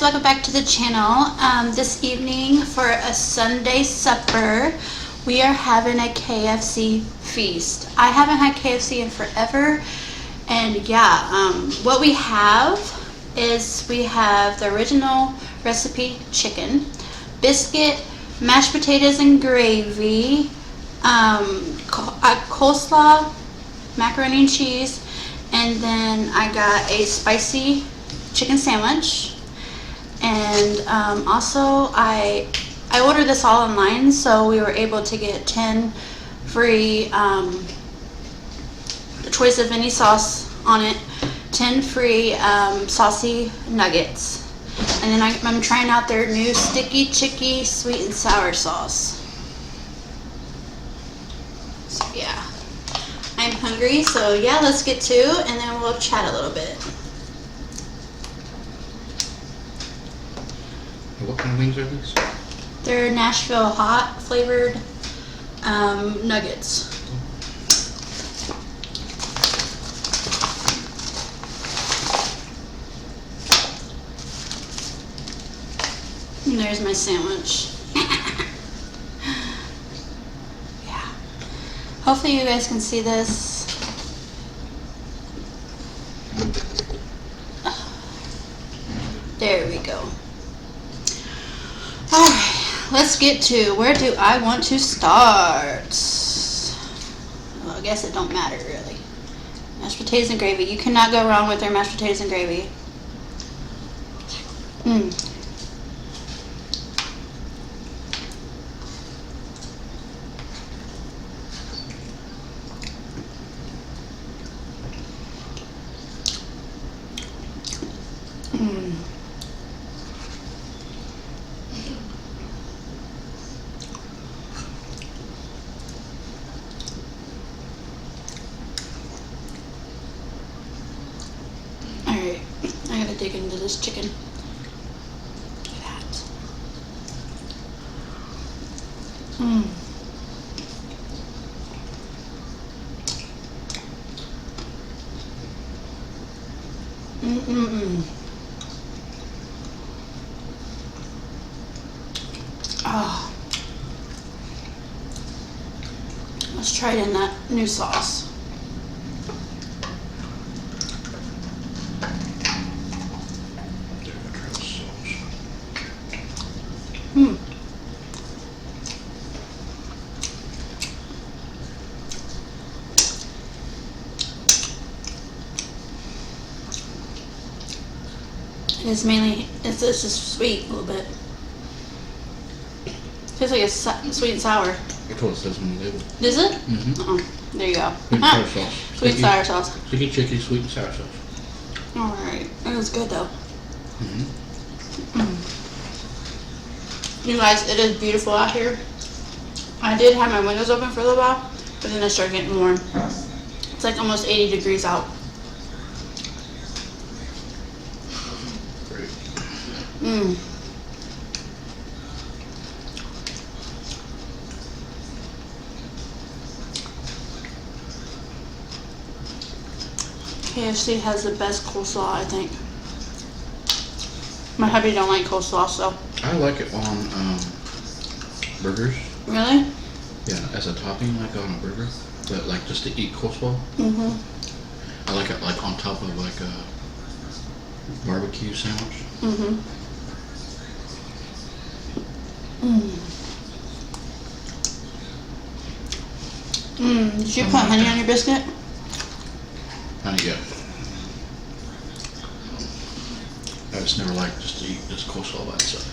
welcome back to the channel. This evening for a Sunday supper, we are having a KFC feast. I haven't had KFC in forever, and yeah, what we have is we have the original recipe chicken, biscuit, mashed potatoes and gravy, coleslaw, macaroni and cheese, and then I got a spicy chicken sandwich. And also I ordered this all online, so we were able to get 10 free choice of any sauce on it, 10 free saucy nuggets, and then I'm trying out their new sticky chicky sweet and sour sauce. So yeah, I'm hungry, so yeah, let's get to, and then we'll chat a little bit. What kind of wings are these? They're Nashville hot flavored nuggets. And there's my sandwich. Yeah. Hopefully you guys can see this. There we go. Alright, let's get to, where do I want to start? Well, I guess it don't matter really. Mashed potatoes and gravy. You cannot go wrong with their mashed potatoes and gravy. Alright, I gotta dig into this chicken. Look at that. Oh. Let's try it in that new sauce. It's mainly, it's just sweet a little bit. Tastes like it's sweet and sour. That's what it says on the label. Is it? Mm-hmm. Oh, there you go. Sweet and sour sauce. Sweet and sour sauce. Sticky chicky sweet and sour sauce. Alright. It was good though. Mm-hmm. You guys, it is beautiful out here. I did have my windows open for a little while, but then I started getting warm. It's like almost 80 degrees out. Great. KFC has the best coleslaw, I think. My hubby don't like coleslaw, so. I like it on burgers. Really? Yeah, as a topping, like on a burger, but like just to eat coleslaw. I like it like on top of like a barbecue sandwich. Did you put honey on your biscuit? Honey, yeah. I just never like just to eat just coleslaw by itself.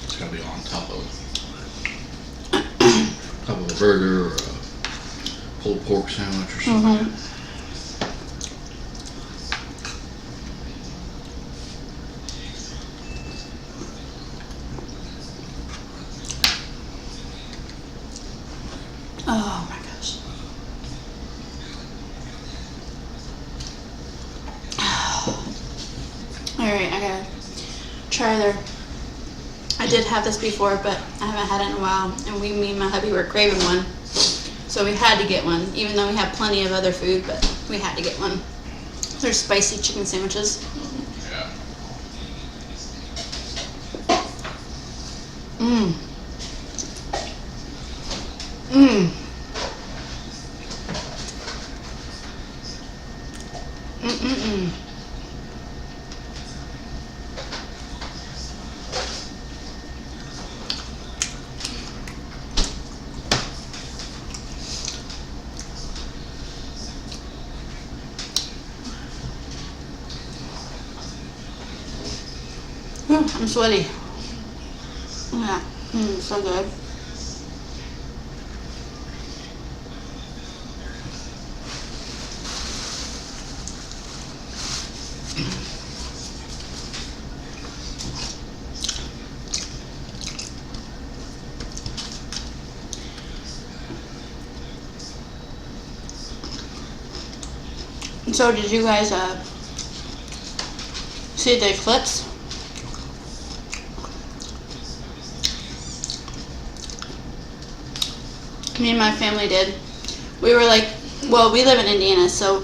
It's gotta be on top of a burger or a pulled pork sandwich or something. Oh my gosh. Alright, I gotta try their, I did have this before, but I haven't had it in a while, and me and my hubby were craving one, so we had to get one, even though we have plenty of other food, but we had to get one. They're spicy chicken sandwiches. Yeah. Mmm. Mmm. Mm-mm-mm. I'm sweaty. Yeah. So good. So did you guys see the eclipse? Me and my family did. We were like, well, we live in Indiana, so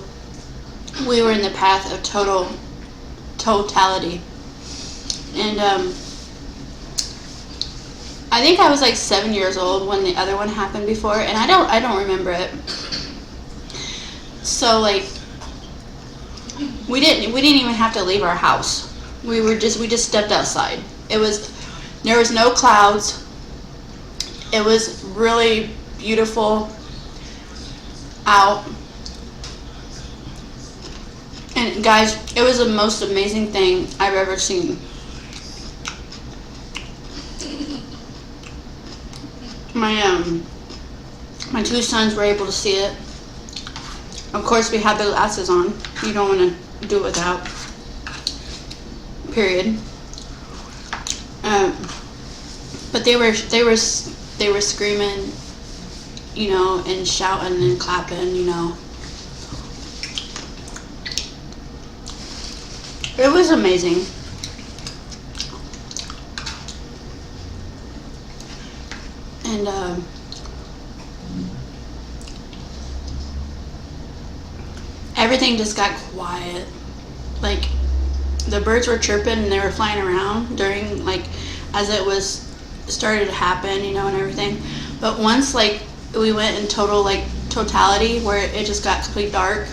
we were in the path of totality. And I think I was like 7 years old when the other one happened before, and I don't remember it. So like we didn't even have to leave our house. We just stepped outside. There was no clouds. It was really beautiful out. And guys, it was the most amazing thing I've ever seen. My two sons were able to see it. Of course, we had the glasses on. You don't want to do it without. Period. But they were screaming, you know, and shouting and clapping, you know. It was amazing. And everything just got quiet. Like the birds were chirping and they were flying around during, like, as it was started to happen, you know, and everything. But once like we went in totality where it just got completely dark,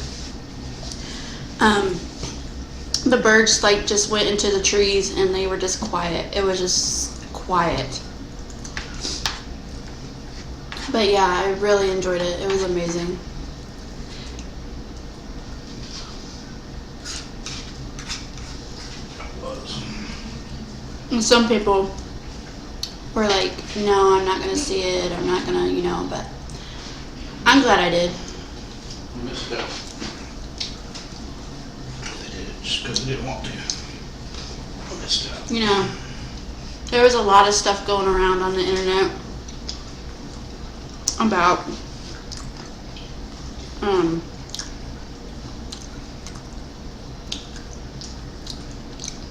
the birds like just went into the trees and they were just quiet. It was just quiet. But yeah, I really enjoyed it. It was amazing. And some people were like, no, I'm not going to see it. I'm not going to, you know, but I'm glad I did. I missed out. They did it just because they didn't want to. I missed out. You know, there was a lot of stuff going around on the internet about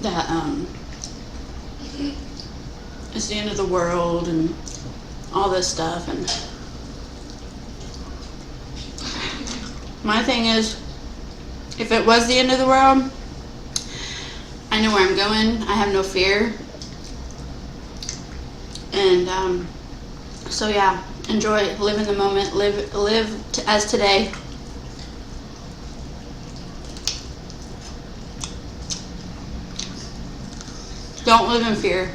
that it's the end of the world and all this stuff. And my thing is, if it was the end of the world, I know where I'm going. I have no fear. And so yeah, enjoy, live in the moment, live as today. Don't live in fear.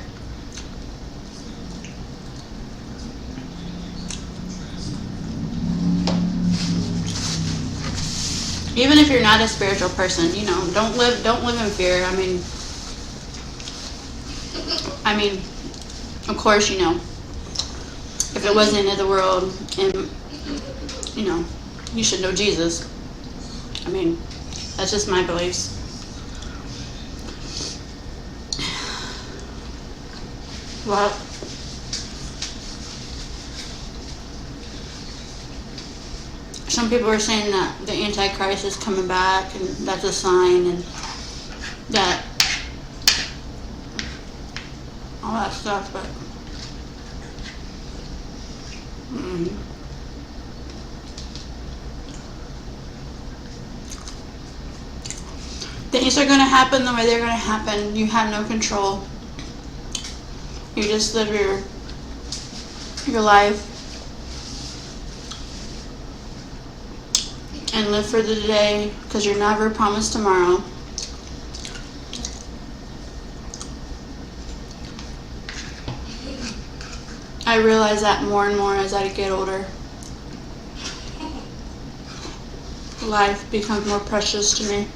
Even if you're not a spiritual person, you know, don't live in fear. I mean, of course, you know, if it was the end of the world and, you know, you should know Jesus. I mean, that's just my beliefs. Well, some people are saying that the Antichrist is coming back and that's a sign, and that all that stuff, but things are going to happen the way they're going to happen. You have no control. You just live your life and live for the day, because you're never promised tomorrow. I realize that more and more as I get older. Life becomes more precious to me.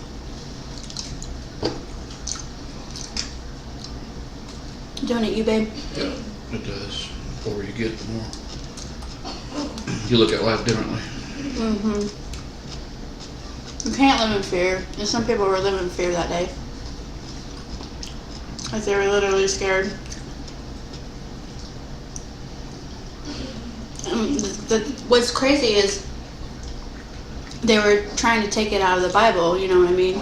Don't it, you babe? Yeah, it does. The older you get, the more you look at life differently. You can't live in fear. And some people were living in fear that day. Like they were literally scared. What's crazy is they were trying to take it out of the Bible, you know what I mean?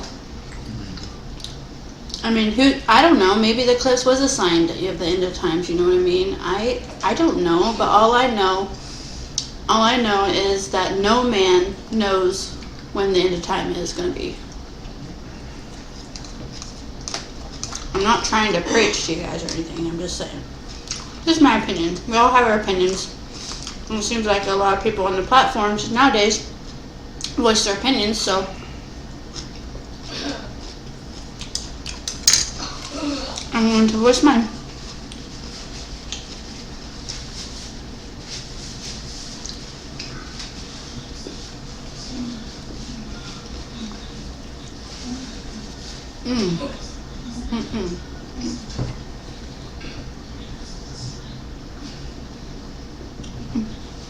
I mean, I don't know, maybe the eclipse was a sign of the end of times, you know what I mean? I don't know, but all I know is that no man knows when the end of time is going to be. I'm not trying to preach to you guys or anything, I'm just saying. Just my opinion. We all have our opinions. And it seems like a lot of people on the platforms nowadays voice their opinions, so I'm going to voice mine.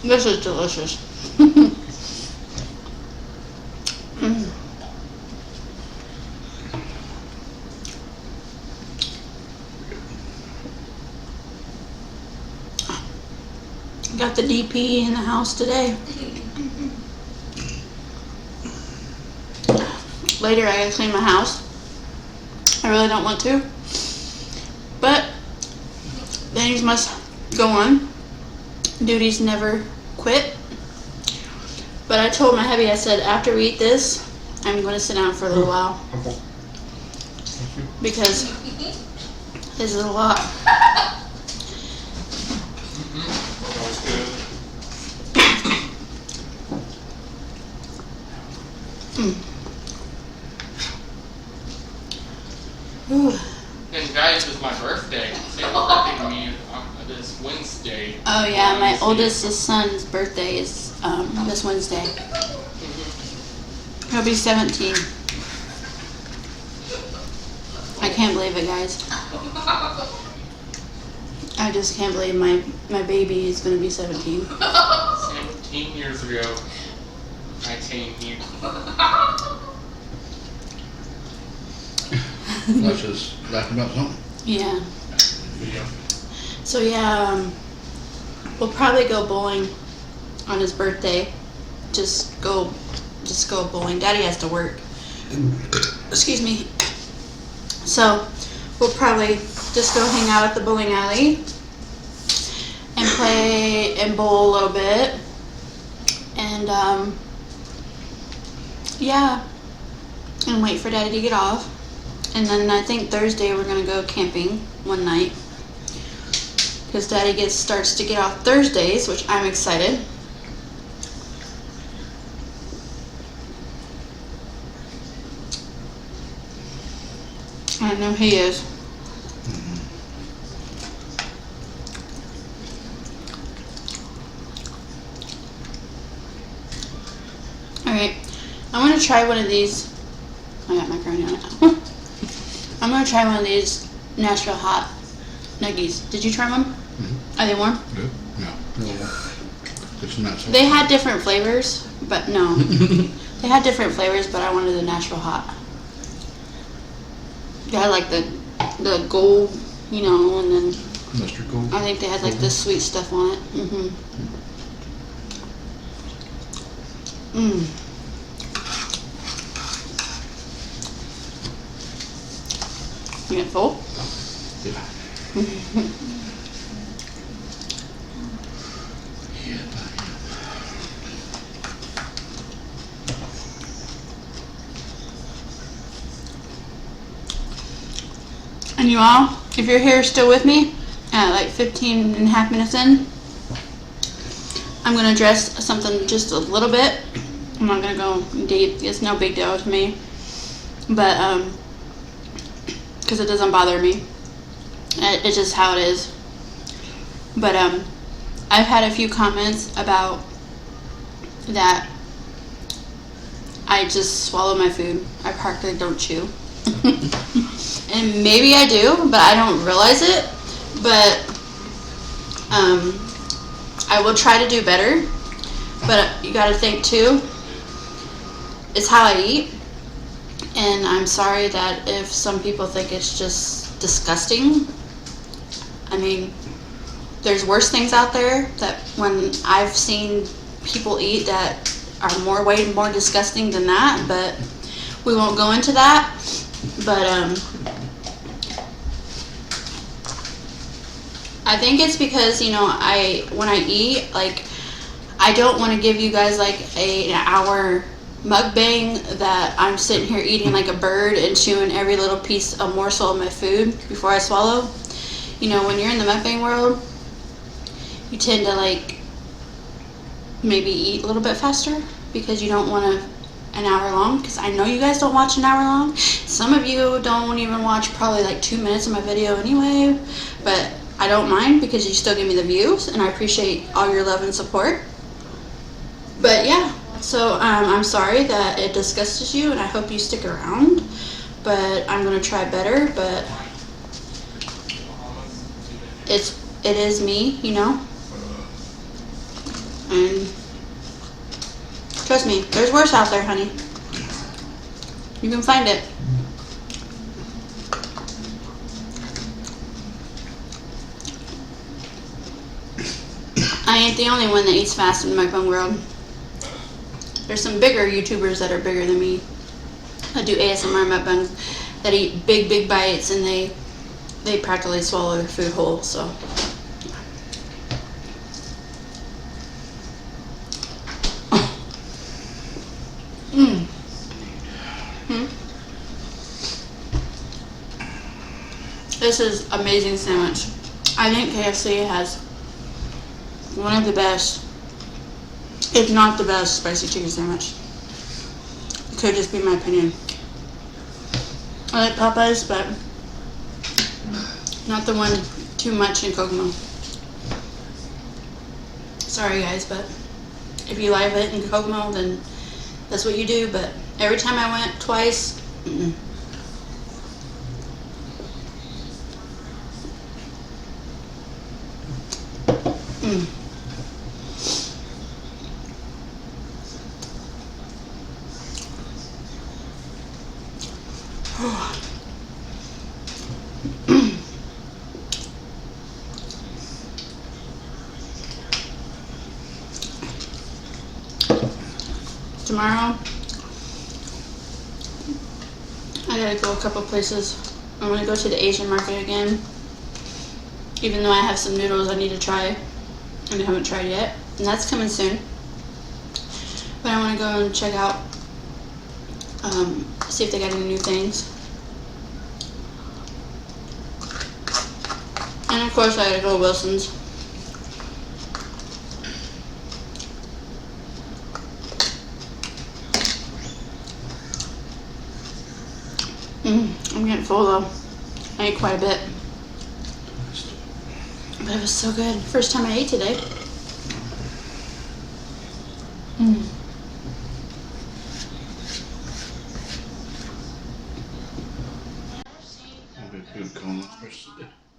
This is delicious. Got the DP in the house today. Later I gotta clean my house. I really don't want to, but things must go on. Duties never quit. But I told my hubby, I said, after we eat this, I'm going to sit down for a little while. Because this is a lot. And guys, it's my birthday. Say birthday to me this Wednesday. Oh yeah, my oldest son's birthday is this Wednesday. He'll be 17. I can't believe it, guys. I just can't believe my baby is going to be 17. 17 years ago, I came here. Let's just laugh about something. Yeah. Yeah. So yeah, we'll probably go bowling on his birthday. Just go bowling. Daddy has to work. Excuse me. So we'll probably just go hang out at the bowling alley and play and bowl a little bit. And yeah, and wait for Daddy to get off. And then I think Thursday we're gonna go camping one night, because Daddy starts to get off Thursdays, which I'm excited. I know he is. Alright, I'm gonna try one of these. I got macaroni on it. I'm gonna try one of these Nashville hot nuggies. Did you try one? Mm-hmm. Are they warm? Good? No. It's not so. They had different flavors, but no. They had different flavors, but I wanted the Nashville hot. They had like the gold, you know, and then Mustard gold. I think they had like the sweet stuff on it. You get full? Yeah. And you all, if you're here still with me, like 15 and a half minutes in. I'm going to address something just a little bit. I'm not going to go deep. It's no big deal to me. But, because it doesn't bother me. It's just how it is. But, I've had a few comments about that I just swallow my food. I practically don't chew. And maybe I do, but I don't realize it. But I will try to do better. But you gotta think too, it's how I eat. And I'm sorry that if some people think it's just disgusting. I mean, there's worse things out there that when I've seen people eat that are way more disgusting than that, but we won't go into that. But I think it's because, you know, when I eat, like, I don't want to give you guys like an hour mukbang that I'm sitting here eating like a bird and chewing every little piece, a morsel of my food before I swallow. You know, when you're in the mukbang world, you tend to like maybe eat a little bit faster because you don't want an hour long, because I know you guys don't watch an hour long. Some of you don't even watch probably like 2 minutes of my video anyway, but I don't mind because you still give me the views and I appreciate all your love and support. But yeah, so I'm sorry that it disgusts you and I hope you stick around, but I'm going to try better. But it is me, you know, and trust me, there's worse out there, honey. You can find it. I ain't the only one that eats fast in the mukbang world. There's some bigger YouTubers that are bigger than me that do ASMR mukbangs that eat big bites and they practically swallow their food whole. So This is amazing sandwich. I think KFC has one of the best, if not the best, spicy chicken sandwich. It could just be my opinion. I like Popeyes, but not the one too much in Kokomo. Sorry guys, but if you like it in Kokomo, then that's what you do. But every time I went twice, tomorrow I gotta go a couple places. I'm gonna go to the Asian market again, even though I have some noodles I need to try and I haven't tried yet, and that's coming soon. But I want to go and check out, see if they got any new things. And of course I gotta go to Wilson's. I'm getting full though. I ate quite a bit. But it was so good. First time I ate today.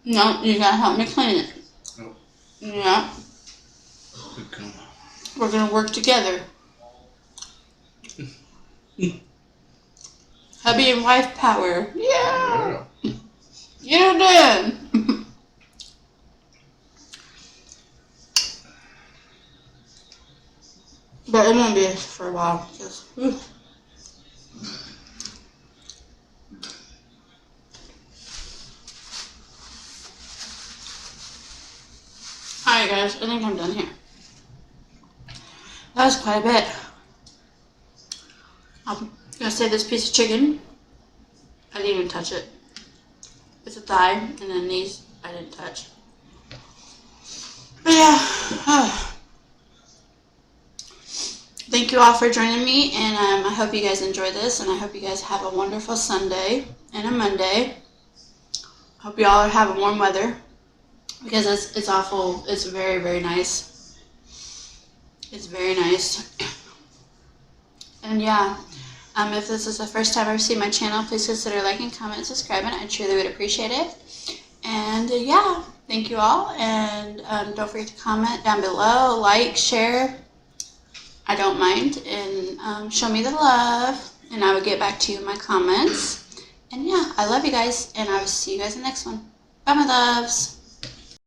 No, you gotta help me clean it. Oh. Yeah. Good coma. We're gonna work together. Hubby and wife power. Yeah. You did. But it won't be for a while. Just, Alright guys, I think I'm done here. That was quite a bit. I'm gonna say this piece of chicken, I didn't even touch it. It's a thigh, and then these I didn't touch. But yeah, thank you all for joining me, and I hope you guys enjoy this, and I hope you guys have a wonderful Sunday and a Monday. Hope you all have a warm weather, because it's awful. It's very, very nice. It's very nice. And yeah, if this is the first time I've seen my channel, please consider liking, comment, subscribing. I truly would appreciate it. And yeah, thank you all, and don't forget to comment down below, like, share. I don't mind, and show me the love, and I will get back to you in my comments. And yeah, I love you guys, and I will see you guys in the next one. Bye, my loves.